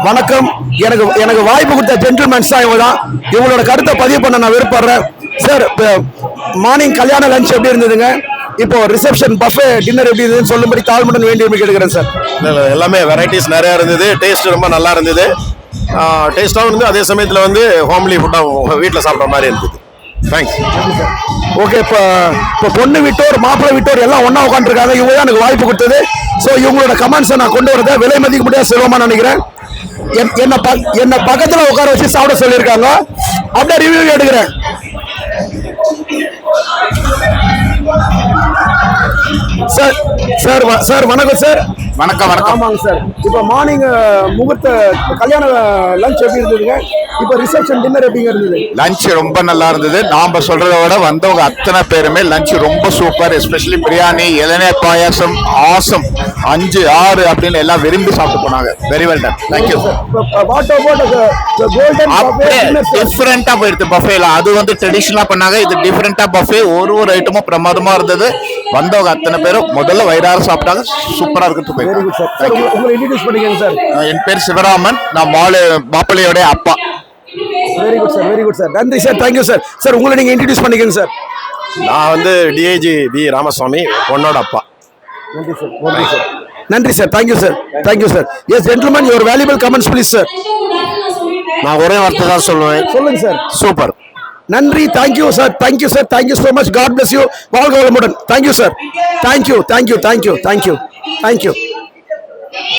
வணக்கம். எனக்கு எனக்கு வாய்ப்பு கொடுத்த ஜென்டில்மேன்ஸ் தான் இவங்க தான். இவங்களோட கருத்தை பதிவு பண்ண நான் விருப்பப்படுறேன். சார், மார்னிங் கல்யாண லஞ்ச் எப்படி இருந்ததுங்க? இப்போ ரிசப்ஷன் பஃபே டின்னர் எப்படி இருந்ததுன்னு சொல்லும்படி தாழ்மையுடன் வேண்டி கேட்கிறேன் சார். எல்லாமே வெரைட்டிஸ் நிறையா இருந்தது. டேஸ்ட் ரொம்ப நல்லா இருந்தது. டேஸ்ட்டாகவும் இருந்து அதே சமயத்தில் வந்து ஹோம்லி ஃபுட்டாக வீட்டில் சாப்பிட்ற மாதிரி இருந்தது. தேங்க்ஸ். ஓகே, இப்போ பொண்ணு வீட்டோர் மாப்பிள்ளை வீட்டோர் எல்லாம் ஒன்றா உட்காந்துருக்காங்க. இவங்க தான் எனக்கு வாய்ப்பு கொடுத்தது. ஸோ இவங்களோட கமெண்ட்ஸை நான் கொண்டு வரதை விலை மதிக்க முடியாத செல்வமா நினைக்கிறேன். என்ன பக்கத்தில் உட்கார வச்சு சாப்பிட சொல்லியிருக்காங்க. அப்படியே ரிவ்யூ எடுக்கிறேன். சார் சார் சார் வணக்கம் சார். வணக்கம். ஆமாங்க சார். இப்போ மார்னிங் முகூர்த்த கல்யாண லஞ்ச் எப்படி இருந்ததுங்க? இப்போ ரிசப்ஷன் டின்னர் எப்படிங்க இருந்தது? லஞ்ச் ரொம்ப நல்லா இருந்தது. நாம சொல்றத விட வந்தவங்க அத்தனை பேருமே லஞ்ச் ரொம்ப சூப்பர். எஸ்பெஷலி பிரியாணி, இளநீர் பாயாசம், ஆசம் 5, 6 அப்படின்னு எல்லாம் விரும்பி சாப்பிட்டு போனாங்க. Very well done. தேங்க்யூ. டிஃபரெண்டா போயிடுது பஃபேல. அது வந்து ட்ரெடிஷனலா பண்ணாங்க. இது டிஃபரெண்டா பஃபே. ஒரு ஐட்டமும் பிரமாதமா இருந்தது. வந்தவங்க அத்தனை பேரும் முதல்ல வயிறார சாப்பிட்டாங்க. சூப்பரா இருக்கு. என் பேர் சிவராமன். நான் மாப்பிள்ளையோட அப்பா. Very good sir, very good sir. நன்றி சார், தேங்க்யூ சார். சார், உங்களை நீங்க இன்ட்ரோடியூஸ் பண்ணிக்கங்க சார். நான் வந்து டிஐஜி வி ராமசாமி, பொண்ணோட அப்பா. நன்றி சார், நன்றி சார், நன்றி sir, thank you sir, thank you sir. Yes gentleman, your valuable comments please sir. நான் ஒரே வார்த்தை தான் சொல்லுவேன். சொல்லுங்க சார். சூப்பர். நன்றி, thank you sir, thank you sir, thank you so much. God bless you. வாழ்க வளமுடன். Thank you sir. Thank you, thank you, thank you, thank you, thank you.